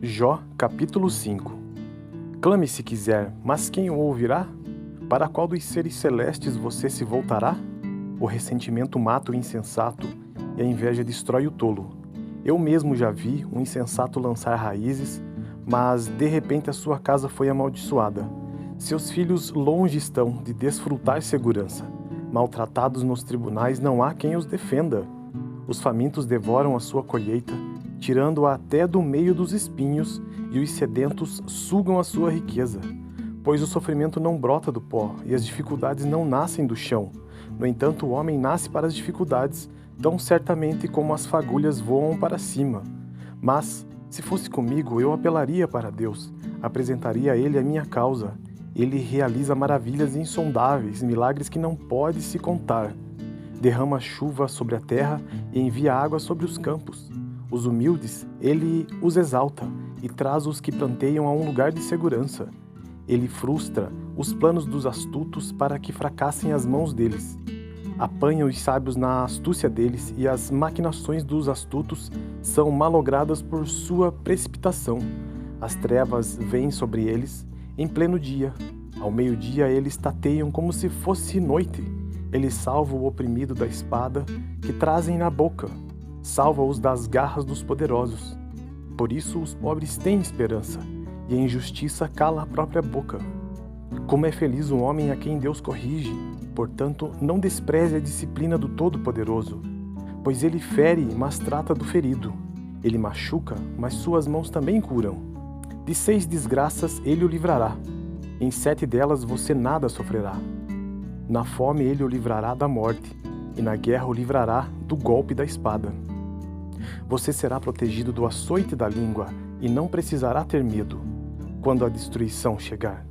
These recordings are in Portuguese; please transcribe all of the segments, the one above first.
Jó, capítulo 5. Clame se quiser, mas quem o ouvirá? Para qual dos seres celestes você se voltará? O ressentimento mata o insensato e a inveja destrói o tolo. Eu mesmo já vi um insensato lançar raízes, mas de repente a sua casa foi amaldiçoada. Seus filhos longe estão de desfrutar segurança. Maltratados nos tribunais, não há quem os defenda. Os famintos devoram a sua colheita, tirando-a até do meio dos espinhos, e os sedentos sugam a sua riqueza. Pois o sofrimento não brota do pó, e as dificuldades não nascem do chão. No entanto, o homem nasce para as dificuldades, tão certamente como as fagulhas voam para cima. Mas, se fosse comigo, eu apelaria para Deus, apresentaria a Ele a minha causa. Ele realiza maravilhas insondáveis, milagres que não pode se contar. Derrama chuva sobre a terra e envia água sobre os campos. Os humildes, ele os exalta e traz os que planteiam a um lugar de segurança. Ele frustra os planos dos astutos para que fracassem as mãos deles. Apanha os sábios na astúcia deles, e as maquinações dos astutos são malogradas por sua precipitação. As trevas vêm sobre eles em pleno dia. Ao meio-dia eles tateiam como se fosse noite. Ele salva o oprimido da espada que trazem na boca. Salva-os das garras dos poderosos. Por isso os pobres têm esperança, e a injustiça cala a própria boca. Como é feliz um homem a quem Deus corrige, portanto, não despreze a disciplina do Todo-Poderoso. Pois ele fere, mas trata do ferido. Ele machuca, mas suas mãos também curam. De 6 desgraças ele o livrará. Em 7 delas você nada sofrerá. Na fome ele o livrará da morte, e na guerra o livrará do golpe da espada. Você será protegido do açoite da língua, e não precisará ter medo quando a destruição chegar.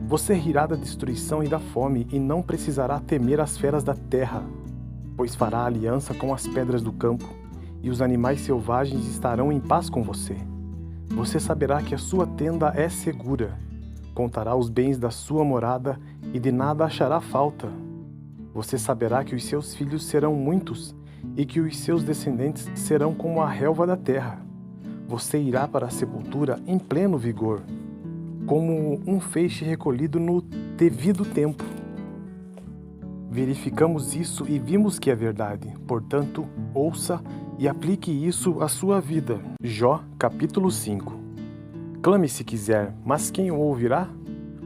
Você rirá da destruição e da fome, e não precisará temer as feras da terra, pois fará aliança com as pedras do campo, e os animais selvagens estarão em paz com você. Você saberá que a sua tenda é segura, contará os bens da sua morada, e de nada achará falta. Você saberá que os seus filhos serão muitos, e que os seus descendentes serão como a relva da terra. Você irá para a sepultura em pleno vigor, como um feixe recolhido no devido tempo. Verificamos isso e vimos que é verdade. Portanto, ouça e aplique isso à sua vida. Jó, capítulo 5. Clame se quiser, mas quem o ouvirá?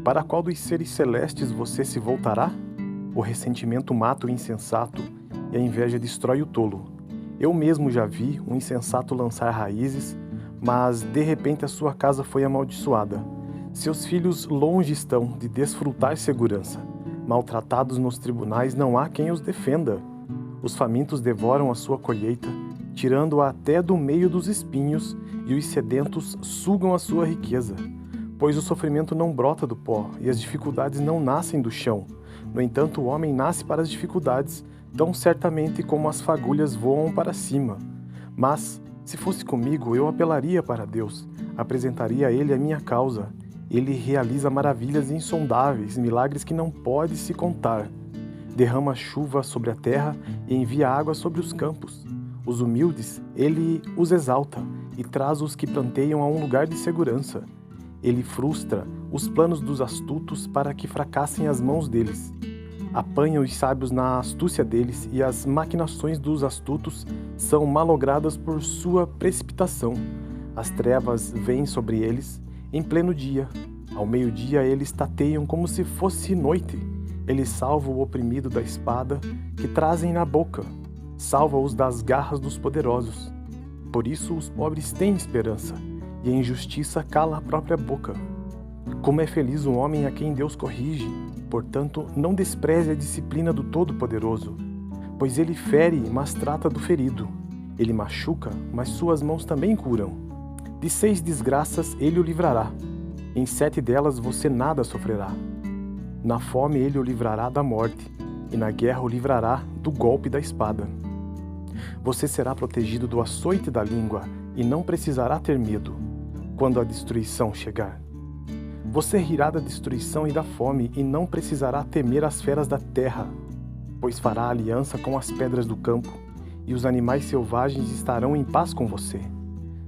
Para qual dos seres celestes você se voltará? O ressentimento mata o insensato e a inveja destrói o tolo. Eu mesmo já vi um insensato lançar raízes, mas de repente a sua casa foi amaldiçoada. Seus filhos longe estão de desfrutar segurança. Maltratados nos tribunais, não há quem os defenda. Os famintos devoram a sua colheita, tirando-a até do meio dos espinhos, e os sedentos sugam a sua riqueza. Pois o sofrimento não brota do pó, e as dificuldades não nascem do chão. No entanto, o homem nasce para as dificuldades, tão certamente como as fagulhas voam para cima. Mas, se fosse comigo, eu apelaria para Deus, apresentaria a Ele a minha causa. Ele realiza maravilhas insondáveis, milagres que não pode se contar. Derrama chuva sobre a terra e envia água sobre os campos. Os humildes, ele os exalta e traz os que planteiam a um lugar de segurança. Ele frustra os planos dos astutos para que fracassem as mãos deles. Apanha os sábios na astúcia deles, e as maquinações dos astutos são malogradas por sua precipitação. As trevas vêm sobre eles em pleno dia. Ao meio-dia eles tateiam como se fosse noite. Ele salva o oprimido da espada que trazem na boca. Salva-os das garras dos poderosos. Por isso os pobres têm esperança, e a injustiça cala a própria boca. Como é feliz um homem a quem Deus corrige, portanto, não despreze a disciplina do Todo-Poderoso. Pois ele fere, mas trata do ferido. Ele machuca, mas suas mãos também curam. De 6 desgraças ele o livrará. Em 7 delas você nada sofrerá. Na fome ele o livrará da morte, e na guerra o livrará do golpe da espada. Você será protegido do açoite da língua, e não precisará ter medo quando a destruição chegar. Você rirá da destruição e da fome, e não precisará temer as feras da terra, pois fará aliança com as pedras do campo, e os animais selvagens estarão em paz com você.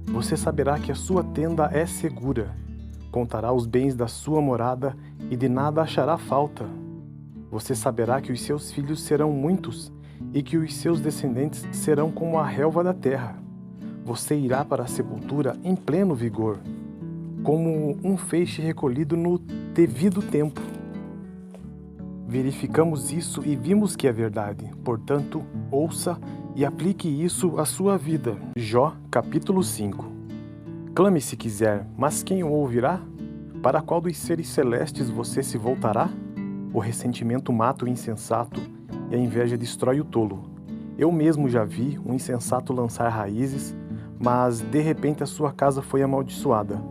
Você saberá que a sua tenda é segura, contará os bens da sua morada e de nada achará falta. Você saberá que os seus filhos serão muitos e que os seus descendentes serão como a relva da terra. Você irá para a sepultura em pleno vigor, como um feixe recolhido no devido tempo. Verificamos isso e vimos que é verdade. Portanto, ouça e aplique isso à sua vida. Jó, capítulo 5. Clame se quiser, mas quem o ouvirá? Para qual dos seres celestes você se voltará? O ressentimento mata o insensato e a inveja destrói o tolo. Eu mesmo já vi um insensato lançar raízes, mas de repente a sua casa foi amaldiçoada.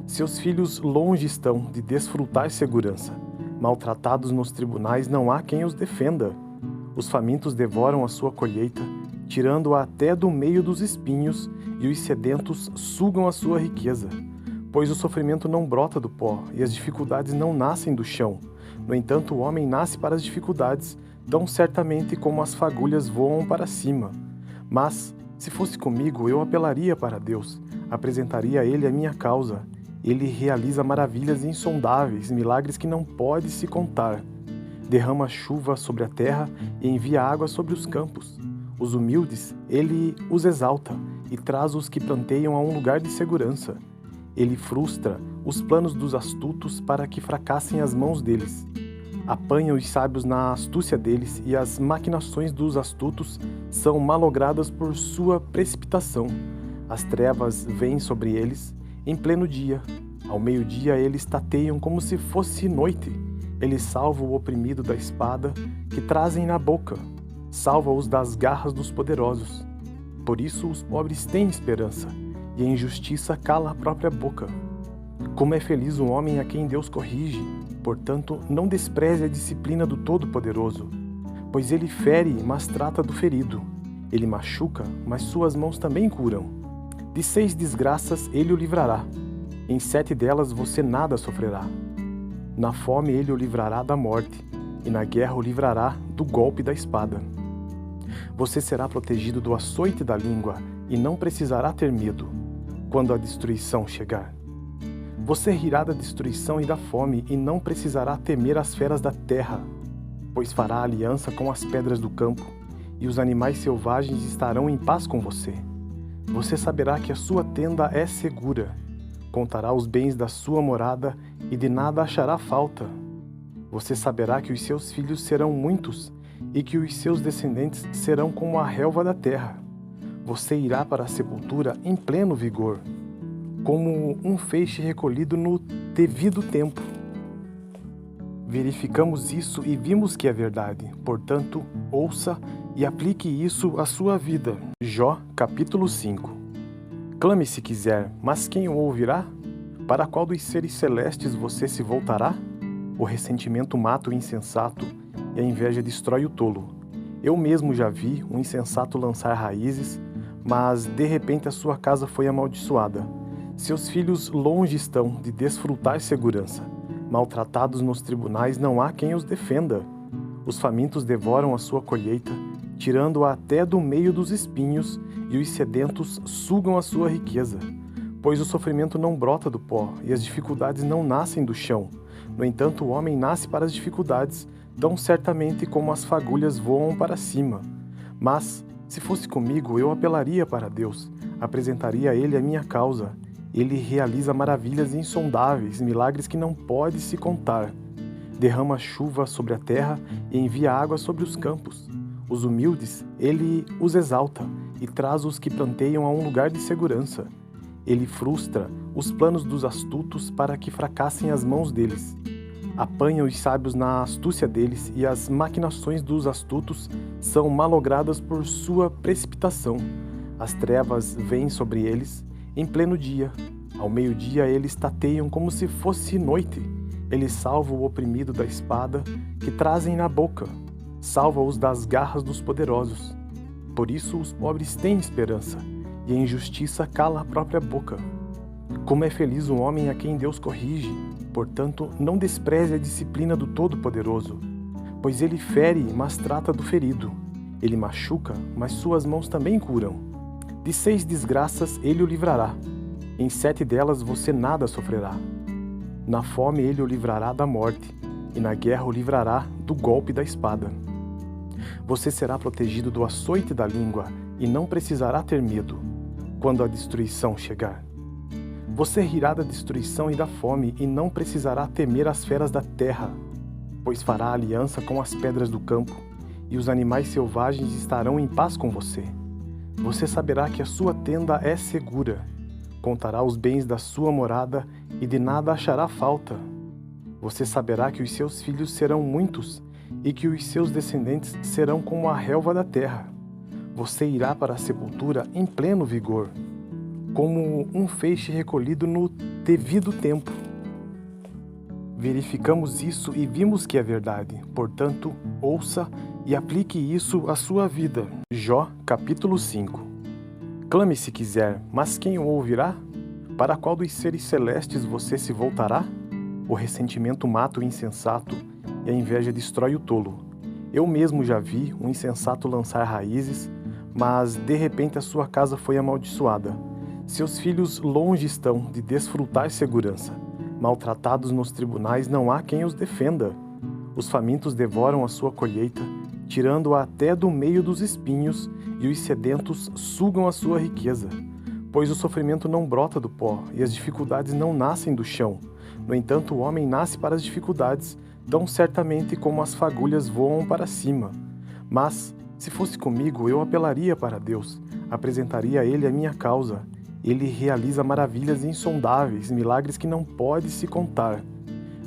Seus filhos longe estão de desfrutar segurança. Maltratados nos tribunais, não há quem os defenda. Os famintos devoram a sua colheita, tirando-a até do meio dos espinhos, e os sedentos sugam a sua riqueza. Pois o sofrimento não brota do pó, e as dificuldades não nascem do chão. No entanto, o homem nasce para as dificuldades, tão certamente como as fagulhas voam para cima. Mas, se fosse comigo, eu apelaria para Deus, apresentaria a Ele a minha causa. Ele realiza maravilhas insondáveis, milagres que não pode se contar. Derrama chuva sobre a terra e envia água sobre os campos. Os humildes, Ele os exalta e traz os que planteiam a um lugar de segurança. Ele frustra os planos dos astutos para que fracassem as mãos deles. Apanha os sábios na astúcia deles e as maquinações dos astutos são malogradas por sua precipitação. As trevas vêm sobre eles em pleno dia. Ao meio-dia eles tateiam como se fosse noite. Ele salva o oprimido da espada que trazem na boca. Salva-os das garras dos poderosos. Por isso os pobres têm esperança, e a injustiça cala a própria boca. Como é feliz um homem a quem Deus corrige, portanto, não despreze a disciplina do Todo-Poderoso, pois ele fere, mas trata do ferido. Ele machuca, mas suas mãos também curam. De 6 desgraças ele o livrará. Em 7 delas você nada sofrerá. Na fome ele o livrará da morte, e na guerra o livrará do golpe da espada. Você será protegido do açoite da língua, e não precisará ter medo quando a destruição chegar. Você rirá da destruição e da fome, e não precisará temer as feras da terra, pois fará aliança com as pedras do campo, e os animais selvagens estarão em paz com você. Você saberá que a sua tenda é segura, contará os bens da sua morada, e de nada achará falta. Você saberá que os seus filhos serão muitos, e que os seus descendentes serão como a relva da terra. Você irá para a sepultura em pleno vigor, como um feixe recolhido no devido tempo. Verificamos isso e vimos que é verdade. Portanto, ouça e aplique isso à sua vida. Jó, capítulo 5. Clame se quiser, mas quem o ouvirá? Para qual dos seres celestes você se voltará? O ressentimento mata o insensato e a inveja destrói o tolo. Eu mesmo já vi um insensato lançar raízes, mas de repente a sua casa foi amaldiçoada. Seus filhos longe estão de desfrutar segurança. Maltratados nos tribunais, não há quem os defenda. Os famintos devoram a sua colheita, tirando-a até do meio dos espinhos, e os sedentos sugam a sua riqueza. Pois o sofrimento não brota do pó, e as dificuldades não nascem do chão. No entanto, o homem nasce para as dificuldades, tão certamente como as fagulhas voam para cima. Mas, se fosse comigo, eu apelaria para Deus, apresentaria a Ele a minha causa. Ele realiza maravilhas insondáveis, milagres que não pode se contar. Derrama chuva sobre a terra e envia água sobre os campos. Os humildes, Ele os exalta e traz os que planteiam a um lugar de segurança. Ele frustra os planos dos astutos para que fracassem as mãos deles. Apanha os sábios na astúcia deles, e as maquinações dos astutos são malogradas por sua precipitação. As trevas vêm sobre eles em pleno dia. Ao meio-dia eles tateiam como se fosse noite. Ele salva o oprimido da espada que trazem na boca. Salva-os das garras dos poderosos. Por isso os pobres têm esperança, e a injustiça cala a própria boca. Como é feliz um homem a quem Deus corrige, portanto, não despreze a disciplina do Todo-Poderoso, pois ele fere, mas trata do ferido. Ele machuca, mas suas mãos também curam. De 6 desgraças ele o livrará. Em 7 delas você nada sofrerá. Na fome ele o livrará da morte, e na guerra o livrará do golpe da espada. Você será protegido do açoite da língua, e não precisará ter medo, quando a destruição chegar. Você rirá da destruição e da fome, e não precisará temer as feras da terra, pois fará aliança com as pedras do campo, e os animais selvagens estarão em paz com você. Você saberá que a sua tenda é segura, contará os bens da sua morada, e de nada achará falta. Você saberá que os seus filhos serão muitos, e que os seus descendentes serão como a relva da terra. Você irá para a sepultura em pleno vigor, como um feixe recolhido no devido tempo. Verificamos isso e vimos que é verdade. Portanto, ouça e aplique isso à sua vida. Jó, capítulo 5. Clame se quiser, mas quem o ouvirá? Para qual dos seres celestes você se voltará? O ressentimento mata o insensato e a inveja destrói o tolo. Eu mesmo já vi um insensato lançar raízes, mas de repente a sua casa foi amaldiçoada. Seus filhos longe estão de desfrutar segurança. Maltratados nos tribunais, não há quem os defenda. Os famintos devoram a sua colheita, tirando-a até do meio dos espinhos, e os sedentos sugam a sua riqueza. Pois o sofrimento não brota do pó, e as dificuldades não nascem do chão. No entanto, o homem nasce para as dificuldades, tão certamente como as fagulhas voam para cima. Mas, se fosse comigo, eu apelaria para Deus, apresentaria a Ele a minha causa. Ele realiza maravilhas insondáveis, milagres que não pode se contar.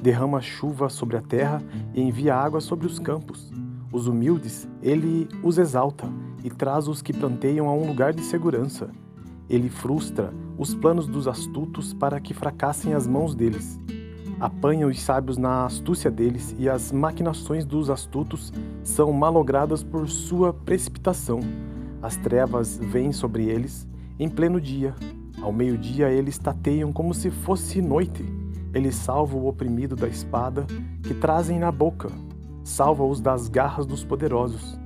Derrama chuva sobre a terra e envia água sobre os campos. Os humildes, Ele os exalta e traz os que planteiam a um lugar de segurança. Ele frustra os planos dos astutos para que fracassem as mãos deles. Apanha os sábios na astúcia deles, e as maquinações dos astutos são malogradas por sua precipitação. As trevas vêm sobre eles em pleno dia. Ao meio-dia eles tateiam como se fosse noite. Ele salva o oprimido da espada que trazem na boca. Salva-os das garras dos poderosos.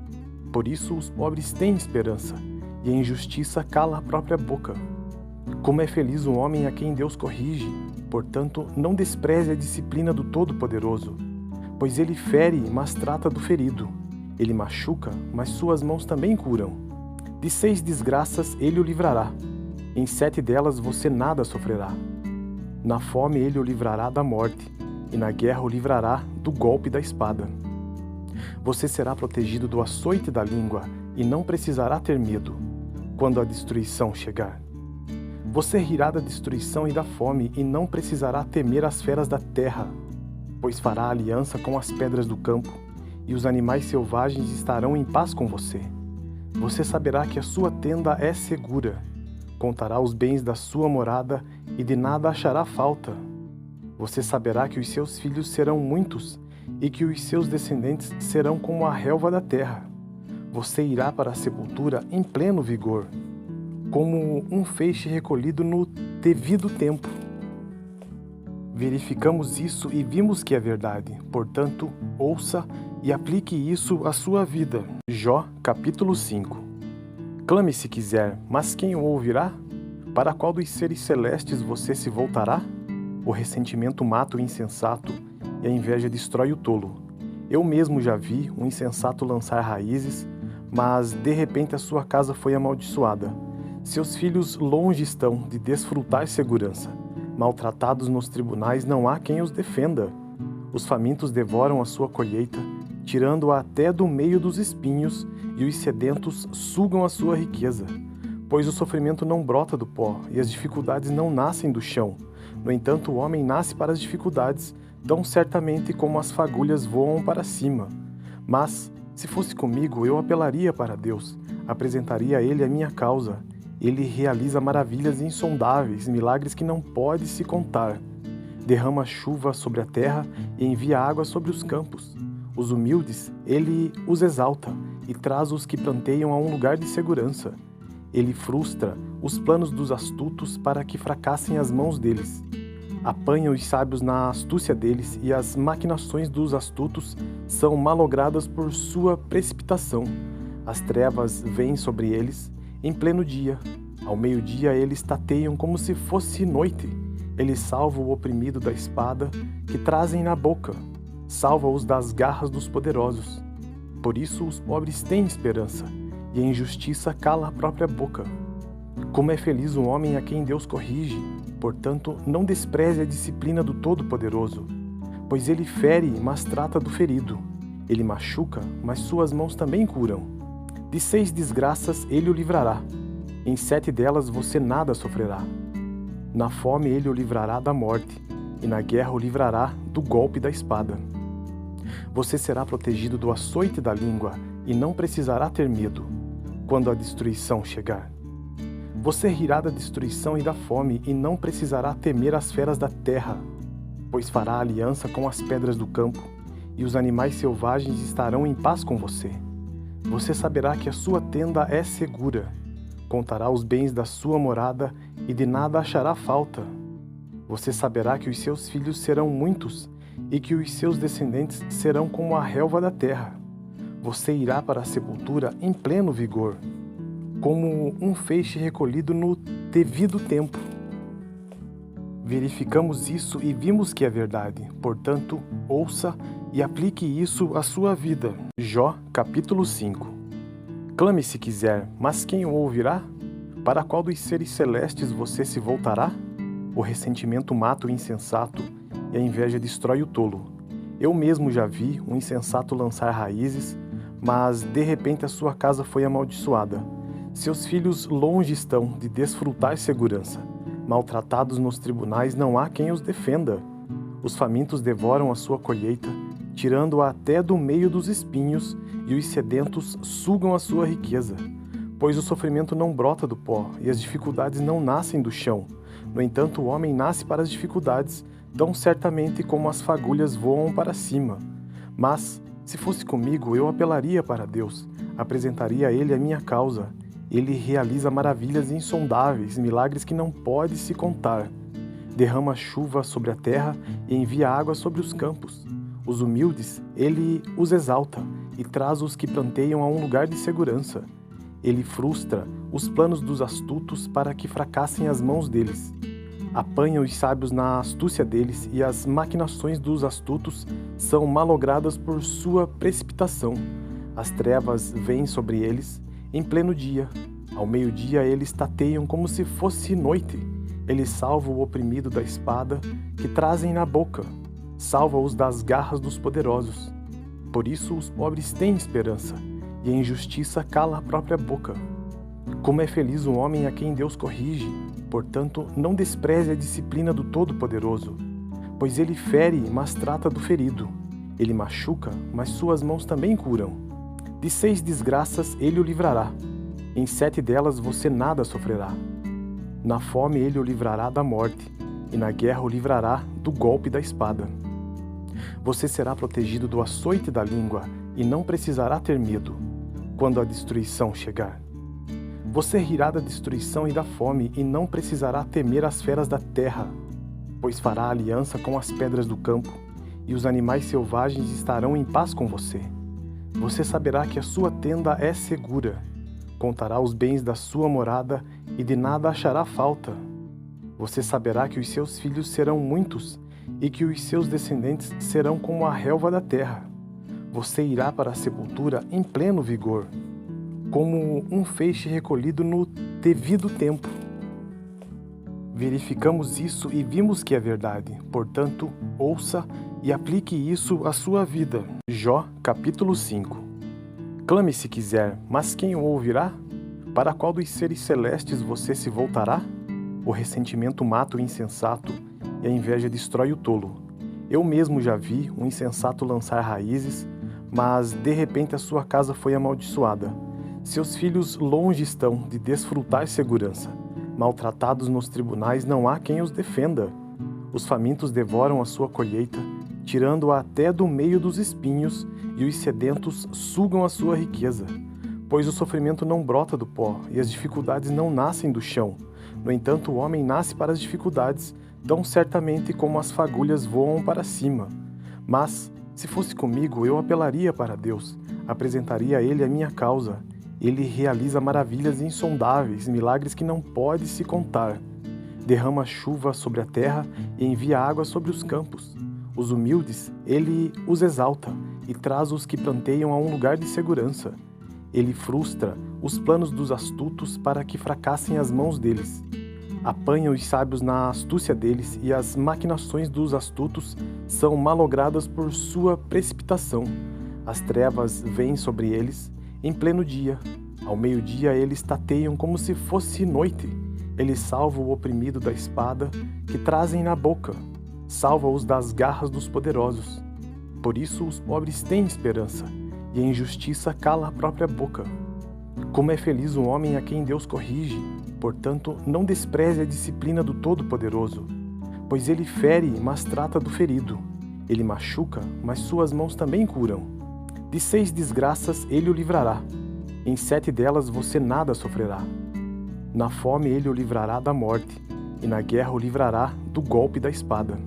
Por isso os pobres têm esperança, e a injustiça cala a própria boca. Como é feliz o homem a quem Deus corrige. Portanto, não despreze a disciplina do Todo-Poderoso, pois ele fere, mas trata do ferido. Ele machuca, mas suas mãos também curam. De 6 desgraças ele o livrará. Em 7 delas você nada sofrerá. Na fome ele o livrará da morte, e na guerra o livrará do golpe da espada. Você será protegido do açoite da língua, e não precisará ter medo, quando a destruição chegar. Você rirá da destruição e da fome, e não precisará temer as feras da terra, pois fará aliança com as pedras do campo, e os animais selvagens estarão em paz com você. Você saberá que a sua tenda é segura, contará os bens da sua morada, e de nada achará falta. Você saberá que os seus filhos serão muitos, e que os seus descendentes serão como a relva da terra. Você irá para a sepultura em pleno vigor, como um feixe recolhido no devido tempo. Verificamos isso e vimos que é verdade. Portanto, ouça e aplique isso à sua vida. Jó, capítulo 5. Clame se quiser, mas quem o ouvirá? Para qual dos seres celestes você se voltará? O ressentimento mata o insensato e a inveja destrói o tolo. Eu mesmo já vi um insensato lançar raízes, mas de repente a sua casa foi amaldiçoada. Seus filhos longe estão de desfrutar segurança. Maltratados nos tribunais, não há quem os defenda. Os famintos devoram a sua colheita, tirando-a até do meio dos espinhos, e os sedentos sugam a sua riqueza. Pois o sofrimento não brota do pó, e as dificuldades não nascem do chão. No entanto, o homem nasce para as dificuldades, tão certamente como as fagulhas voam para cima. Mas, se fosse comigo, eu apelaria para Deus, apresentaria a Ele a minha causa. Ele realiza maravilhas insondáveis, milagres que não pode se contar. Derrama chuva sobre a terra e envia água sobre os campos. Os humildes, Ele os exalta e traz os que planteiam a um lugar de segurança. Ele frustra os planos dos astutos para que fracassem as mãos deles. Apanha os sábios na astúcia deles, e as maquinações dos astutos são malogradas por sua precipitação. As trevas vêm sobre eles em pleno dia. Ao meio-dia eles tateiam como se fosse noite. Eles salvam o oprimido da espada que trazem na boca. Salva-os das garras dos poderosos. Por isso os pobres têm esperança, e a injustiça cala a própria boca. Como é feliz um homem a quem Deus corrige, portanto, não despreze a disciplina do Todo-Poderoso, pois ele fere, mas trata do ferido. Ele machuca, mas suas mãos também curam. De 6 desgraças ele o livrará. Em 7 delas você nada sofrerá. Na fome ele o livrará da morte, e na guerra o livrará do golpe da espada. Você será protegido do açoite da língua, e não precisará ter medo, quando a destruição chegar. Você rirá da destruição e da fome, e não precisará temer as feras da terra, pois fará aliança com as pedras do campo, e os animais selvagens estarão em paz com você. Você saberá que a sua tenda é segura, contará os bens da sua morada, e de nada achará falta. Você saberá que os seus filhos serão muitos, e que os seus descendentes serão como a relva da terra. Você irá para a sepultura em pleno vigor, como um feixe recolhido no devido tempo. Verificamos isso e vimos que é verdade. Portanto, ouça e aplique isso à sua vida. Jó, capítulo 5. Clame se quiser, mas quem o ouvirá? Para qual dos seres celestes você se voltará? O ressentimento mata o insensato, e a inveja destrói o tolo. Eu mesmo já vi um insensato lançar raízes, mas de repente a sua casa foi amaldiçoada. Seus filhos longe estão de desfrutar segurança. Maltratados nos tribunais, não há quem os defenda. Os famintos devoram a sua colheita, tirando-a até do meio dos espinhos, e os sedentos sugam a sua riqueza. Pois o sofrimento não brota do pó, e as dificuldades não nascem do chão. No entanto, o homem nasce para as dificuldades, tão certamente como as fagulhas voam para cima. Mas, se fosse comigo, eu apelaria para Deus, apresentaria a Ele a minha causa. Ele realiza maravilhas insondáveis, milagres que não pode se contar. Derrama chuva sobre a terra e envia água sobre os campos. Os humildes, Ele os exalta e traz os que planteiam a um lugar de segurança. Ele frustra os planos dos astutos para que fracassem as mãos deles. Apanha os sábios na astúcia deles, e as maquinações dos astutos são malogradas por sua precipitação. As trevas vêm sobre eles em pleno dia. Ao meio-dia eles tateiam como se fosse noite. Eles salvam o oprimido da espada que trazem na boca. Salva-os das garras dos poderosos. Por isso os pobres têm esperança, e a injustiça cala a própria boca. Como é feliz um homem a quem Deus corrige, portanto, não despreze a disciplina do Todo-Poderoso, pois ele fere, mas trata do ferido. Ele machuca, mas suas mãos também curam. De 6 desgraças ele o livrará. Em 7 delas você nada sofrerá. Na fome ele o livrará da morte, e na guerra o livrará do golpe da espada. Você será protegido do açoite da língua, e não precisará ter medo, quando a destruição chegar. Você rirá da destruição e da fome, e não precisará temer as feras da terra, pois fará aliança com as pedras do campo, e os animais selvagens estarão em paz com você. Você saberá que a sua tenda é segura, contará os bens da sua morada, e de nada achará falta. Você saberá que os seus filhos serão muitos, e que os seus descendentes serão como a relva da terra. Você irá para a sepultura em pleno vigor, como um feixe recolhido no devido tempo. Verificamos isso e vimos que é verdade. Portanto, ouça e aplique isso à sua vida. Jó, capítulo 5. Clame se quiser, mas quem o ouvirá? Para qual dos seres celestes você se voltará? O ressentimento mata o insensato, e a inveja destrói o tolo. Eu mesmo já vi um insensato lançar raízes, mas de repente a sua casa foi amaldiçoada. Seus filhos longe estão de desfrutar segurança. Maltratados nos tribunais, não há quem os defenda. Os famintos devoram a sua colheita, tirando-a até do meio dos espinhos, e os sedentos sugam a sua riqueza. Pois o sofrimento não brota do pó, e as dificuldades não nascem do chão. No entanto, o homem nasce para as dificuldades, tão certamente como as fagulhas voam para cima. Mas, se fosse comigo, eu apelaria para Deus, apresentaria a Ele a minha causa. Ele realiza maravilhas insondáveis, milagres que não pode se contar. Derrama chuva sobre a terra e envia água sobre os campos. Os humildes, ele os exalta e traz os que planteiam a um lugar de segurança. Ele frustra os planos dos astutos para que fracassem as mãos deles. Apanha os sábios na astúcia deles e as maquinações dos astutos são malogradas por sua precipitação. As trevas vêm sobre eles em pleno dia. Ao meio-dia eles tateiam como se fosse noite. Ele salva o oprimido da espada que trazem na boca. Salva-os das garras dos poderosos. Por isso os pobres têm esperança, e a injustiça cala a própria boca. Como é feliz o homem a quem Deus corrige, portanto, não despreze a disciplina do Todo-Poderoso, pois ele fere, mas trata do ferido. Ele machuca, mas suas mãos também curam. De 6 desgraças ele o livrará. Em 7 delas você nada sofrerá. Na fome ele o livrará da morte, e na guerra o livrará do golpe da espada.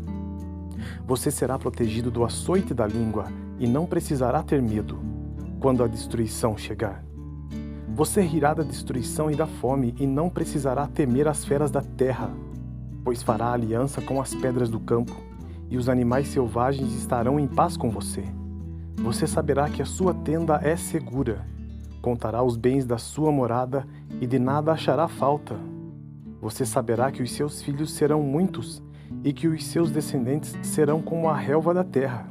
Você será protegido do açoite da língua e não precisará ter medo quando a destruição chegar. Você rirá da destruição e da fome e não precisará temer as feras da terra, pois fará aliança com as pedras do campo e os animais selvagens estarão em paz com você. Você saberá que a sua tenda é segura, contará os bens da sua morada e de nada achará falta. Você saberá que os seus filhos serão muitos e que os seus descendentes serão como a relva da terra.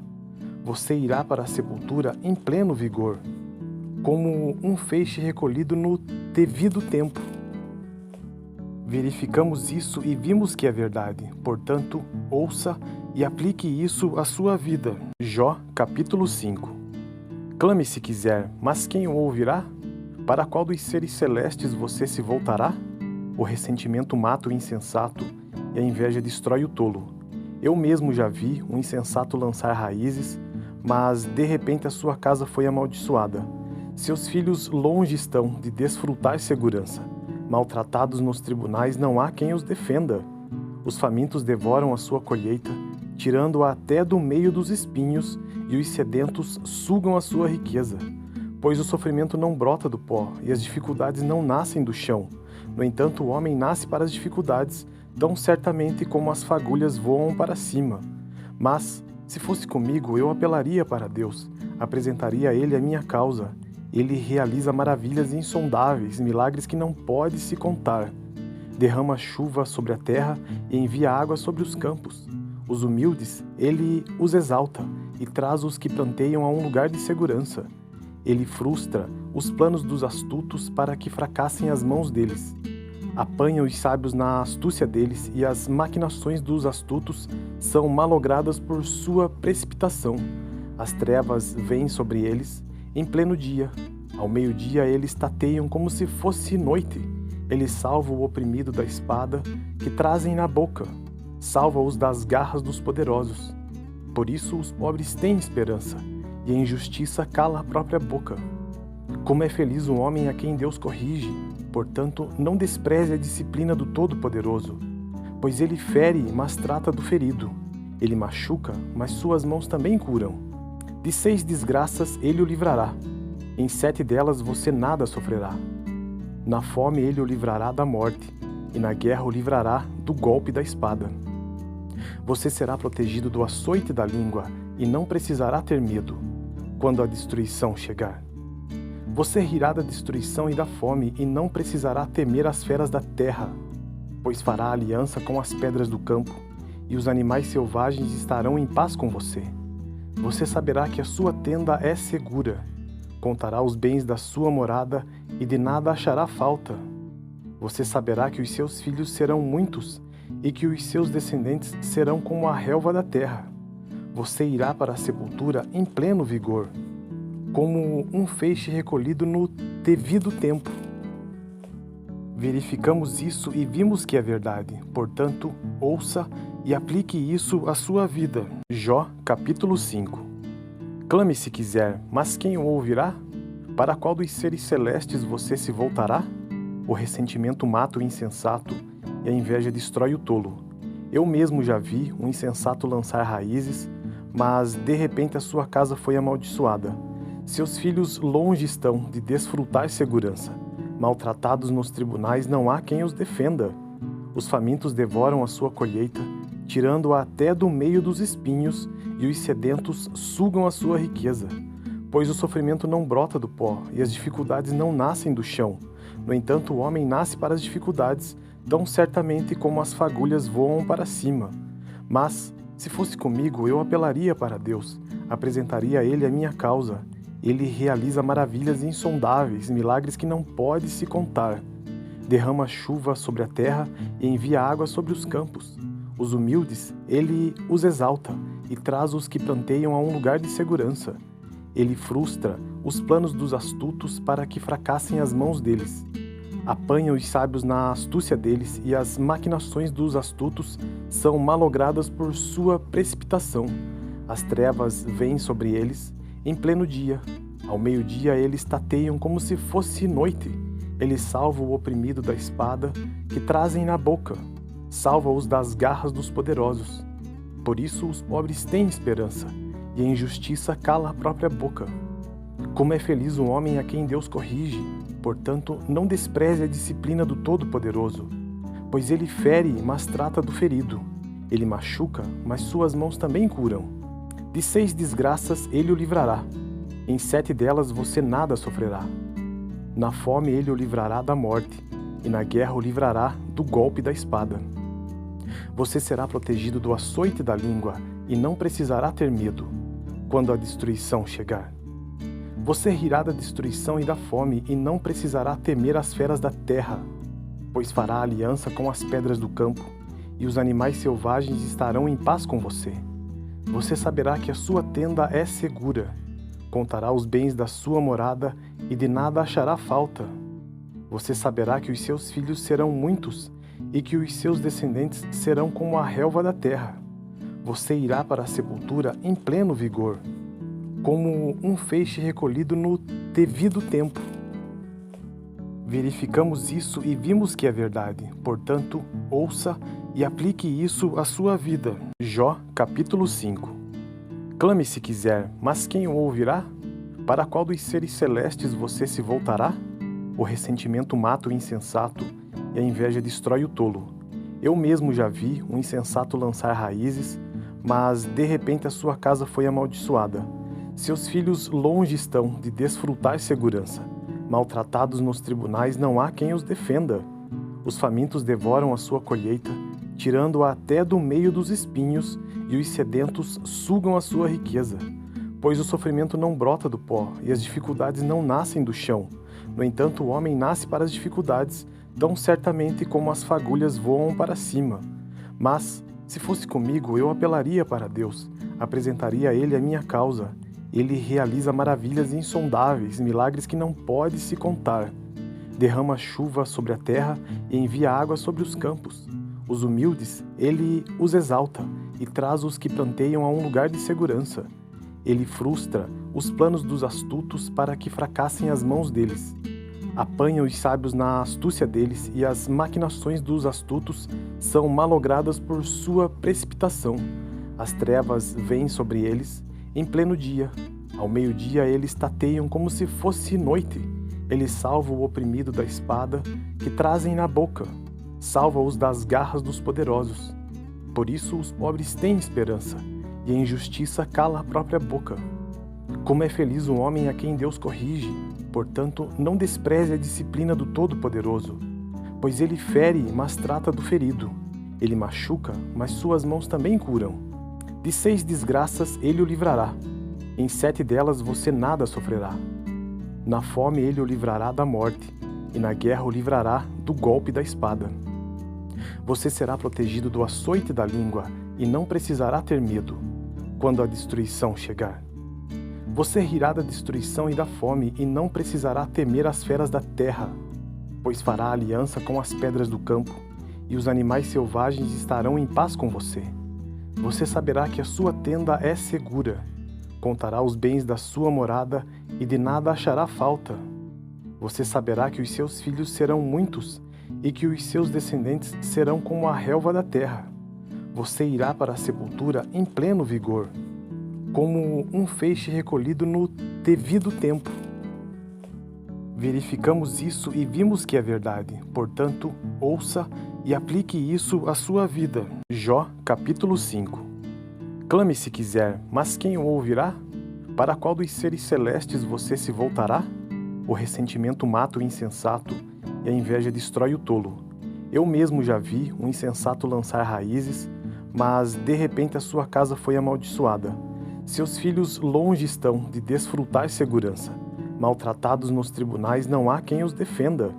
Você irá para a sepultura em pleno vigor, como um feixe recolhido no devido tempo. Verificamos isso e vimos que é verdade. Portanto, ouça e aplique isso à sua vida. Jó, capítulo 5. Clame se quiser, mas quem o ouvirá? Para qual dos seres celestes você se voltará? O ressentimento mata o insensato e a inveja destrói o tolo. Eu mesmo já vi um insensato lançar raízes, mas de repente a sua casa foi amaldiçoada. Seus filhos longe estão de desfrutar segurança. Maltratados nos tribunais não há quem os defenda. Os famintos devoram a sua colheita, tirando-a até do meio dos espinhos, e os sedentos sugam a sua riqueza. Pois o sofrimento não brota do pó, e as dificuldades não nascem do chão. No entanto, o homem nasce para as dificuldades, tão certamente como as fagulhas voam para cima. Mas, se fosse comigo, eu apelaria para Deus, apresentaria a Ele a minha causa. Ele realiza maravilhas insondáveis, milagres que não pode se contar. Derrama chuva sobre a terra e envia água sobre os campos. Os humildes, ele os exalta e traz os que planteiam a um lugar de segurança. Ele frustra os planos dos astutos para que fracassem as mãos deles. Apanha os sábios na astúcia deles e as maquinações dos astutos são malogradas por sua precipitação. As trevas vêm sobre eles em pleno dia. Ao meio-dia eles tateiam como se fosse noite. Ele salva o oprimido da espada que trazem na boca. Salva-os das garras dos poderosos. Por isso os pobres têm esperança, e a injustiça cala a própria boca. Como é feliz o homem a quem Deus corrige, portanto, não despreze a disciplina do Todo-Poderoso, pois ele fere, mas trata do ferido. Ele machuca, mas suas mãos também curam. De 6 desgraças ele o livrará. Em 7 delas você nada sofrerá. Na fome ele o livrará da morte, e na guerra o livrará do golpe da espada. Você será protegido do açoite da língua e não precisará ter medo quando a destruição chegar. Você rirá da destruição e da fome e não precisará temer as feras da terra, pois fará aliança com as pedras do campo e os animais selvagens estarão em paz com você. Você saberá que a sua tenda é segura, contará os bens da sua morada e de nada achará falta. Você saberá que os seus filhos serão muitos e que os seus descendentes serão como a relva da terra. Você irá para a sepultura em pleno vigor, como um feixe recolhido no devido tempo. Verificamos isso e vimos que é verdade. Portanto, ouça e aplique isso à sua vida. Jó, capítulo 5. Clame se quiser, mas quem o ouvirá? Para qual dos seres celestes você se voltará? O ressentimento mata o insensato e a inveja destrói o tolo. Eu mesmo já vi um insensato lançar raízes, mas de repente a sua casa foi amaldiçoada. Seus filhos longe estão de desfrutar segurança. Maltratados nos tribunais, não há quem os defenda. Os famintos devoram a sua colheita, tirando-a até do meio dos espinhos, e os sedentos sugam a sua riqueza. Pois o sofrimento não brota do pó, e as dificuldades não nascem do chão. No entanto, o homem nasce para as dificuldades, tão certamente como as fagulhas voam para cima. Mas, se fosse comigo, eu apelaria para Deus, apresentaria a Ele a minha causa. Ele realiza maravilhas insondáveis, milagres que não pode se contar. Derrama chuva sobre a terra e envia água sobre os campos. Os humildes, Ele os exalta e traz os que planteiam a um lugar de segurança. Ele frustra os planos dos astutos para que fracassem as mãos deles. Apanha os sábios na astúcia deles, e as maquinações dos astutos são malogradas por sua precipitação. As trevas vêm sobre eles em pleno dia. Ao meio-dia eles tateiam como se fosse noite. Ele salva o oprimido da espada que trazem na boca. Salva-os das garras dos poderosos. Por isso os pobres têm esperança, e a injustiça cala a própria boca. Como é feliz o homem a quem Deus corrige, portanto, não despreze a disciplina do Todo-Poderoso, pois ele fere, mas trata do ferido. Ele machuca, mas suas mãos também curam. De 6 desgraças ele o livrará. Em 7 delas você nada sofrerá. Na fome ele o livrará da morte, e na guerra o livrará do golpe da espada. Você será protegido do açoite da língua, e não precisará ter medo quando a destruição chegar. Você rirá da destruição e da fome, e não precisará temer as feras da terra, pois fará aliança com as pedras do campo, e os animais selvagens estarão em paz com você. Você saberá que a sua tenda é segura, contará os bens da sua morada, e de nada achará falta. Você saberá que os seus filhos serão muitos, e que os seus descendentes serão como a relva da terra. Você irá para a sepultura em pleno vigor, como um feixe recolhido no devido tempo. Verificamos isso e vimos que é verdade. Portanto, ouça e aplique isso à sua vida. Jó, capítulo 5. Clame se quiser, mas quem o ouvirá? Para qual dos seres celestes você se voltará? O ressentimento mata o insensato, e a inveja destrói o tolo. Eu mesmo já vi um insensato lançar raízes, mas de repente a sua casa foi amaldiçoada. Seus filhos longe estão de desfrutar segurança. Maltratados nos tribunais, não há quem os defenda. Os famintos devoram a sua colheita, tirando-a até do meio dos espinhos, e os sedentos sugam a sua riqueza. Pois o sofrimento não brota do pó, e as dificuldades não nascem do chão. No entanto, o homem nasce para as dificuldades, tão certamente como as fagulhas voam para cima. Mas, se fosse comigo, eu apelaria para Deus, apresentaria a Ele a minha causa. Ele realiza maravilhas insondáveis, milagres que não pode se contar. Derrama chuva sobre a terra e envia água sobre os campos. Os humildes, Ele os exalta e traz os que planteiam a um lugar de segurança. Ele frustra os planos dos astutos para que fracassem as mãos deles. Apanha os sábios na astúcia deles, e as maquinações dos astutos são malogradas por sua precipitação. As trevas vêm sobre eles em pleno dia. Ao meio-dia eles tateiam como se fosse noite. Ele salva o oprimido da espada que trazem na boca. Salva-os das garras dos poderosos. Por isso os pobres têm esperança, e a injustiça cala a própria boca. Como é feliz o homem a quem Deus corrige, portanto, não despreze a disciplina do Todo-Poderoso, pois ele fere, mas trata do ferido. Ele machuca, mas suas mãos também curam. De 6 desgraças ele o livrará. Em 7 delas você nada sofrerá. Na fome ele o livrará da morte, e na guerra o livrará do golpe da espada. Você será protegido do açoite da língua, e não precisará ter medo quando a destruição chegar. Você rirá da destruição e da fome, e não precisará temer as feras da terra, pois fará aliança com as pedras do campo, e os animais selvagens estarão em paz com você. Você saberá que a sua tenda é segura, contará os bens da sua morada, e de nada achará falta. Você saberá que os seus filhos serão muitos, e que os seus descendentes serão como a relva da terra. Você irá para a sepultura em pleno vigor, como um feixe recolhido no devido tempo. Verificamos isso e vimos que é verdade. Portanto, ouça e aplique isso à sua vida. Jó, capítulo 5. Clame se quiser, mas quem o ouvirá? Para qual dos seres celestes você se voltará? O ressentimento mata o insensato e a inveja destrói o tolo. Eu mesmo já vi um insensato lançar raízes, mas de repente a sua casa foi amaldiçoada. Seus filhos longe estão de desfrutar segurança. Maltratados nos tribunais, não há quem os defenda.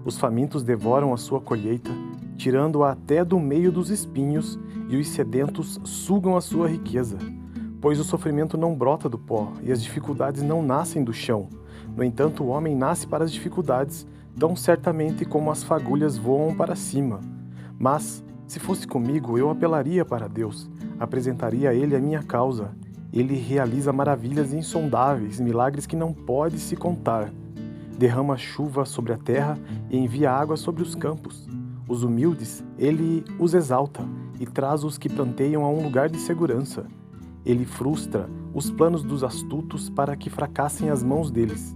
Os famintos devoram a sua colheita, tirando-a até do meio dos espinhos, e os sedentos sugam a sua riqueza. Pois o sofrimento não brota do pó, e as dificuldades não nascem do chão. No entanto, o homem nasce para as dificuldades, tão certamente como as fagulhas voam para cima. Mas, se fosse comigo, eu apelaria para Deus, apresentaria a Ele a minha causa. Ele realiza maravilhas insondáveis, milagres que não pode se contar. Derrama chuva sobre a terra e envia água sobre os campos. Os humildes, Ele os exalta e traz os que planteiam a um lugar de segurança. Ele frustra os planos dos astutos para que fracassem as mãos deles.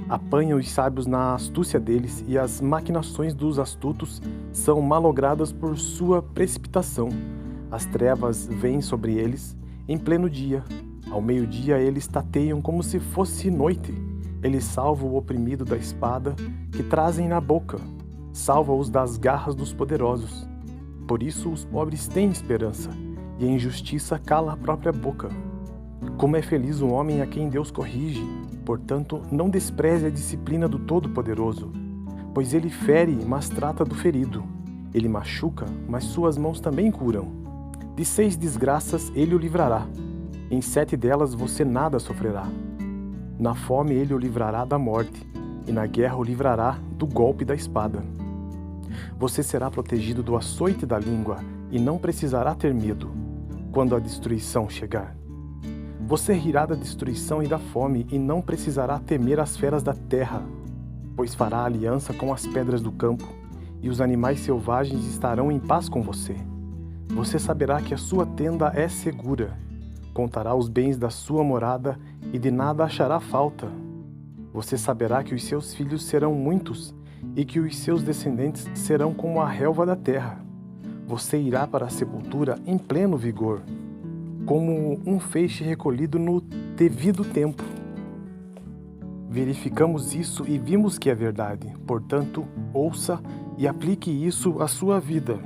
Apanha os sábios na astúcia deles, e as maquinações dos astutos são malogradas por sua precipitação. As trevas vêm sobre eles em pleno dia. Ao meio-dia eles tateiam como se fosse noite. Ele salva o oprimido da espada que trazem na boca. Salva-os das garras dos poderosos. Por isso os pobres têm esperança, e a injustiça cala a própria boca. Como é feliz o homem a quem Deus corrige. Portanto, não despreze a disciplina do Todo-Poderoso, pois ele fere, mas trata do ferido. Ele machuca, mas suas mãos também curam. De 6 desgraças ele o livrará. Em 7 delas você nada sofrerá. Na fome ele o livrará da morte, e na guerra o livrará do golpe da espada. Você será protegido do açoite da língua, e não precisará ter medo quando a destruição chegar. Você rirá da destruição e da fome, e não precisará temer as feras da terra, pois fará aliança com as pedras do campo, e os animais selvagens estarão em paz com você. Você saberá que a sua tenda é segura, contará os bens da sua morada, e de nada achará falta. Você saberá que os seus filhos serão muitos, e que os seus descendentes serão como a relva da terra. Você irá para a sepultura em pleno vigor, como um feixe recolhido no devido tempo. Verificamos isso e vimos que é verdade. Portanto, ouça e aplique isso à sua vida.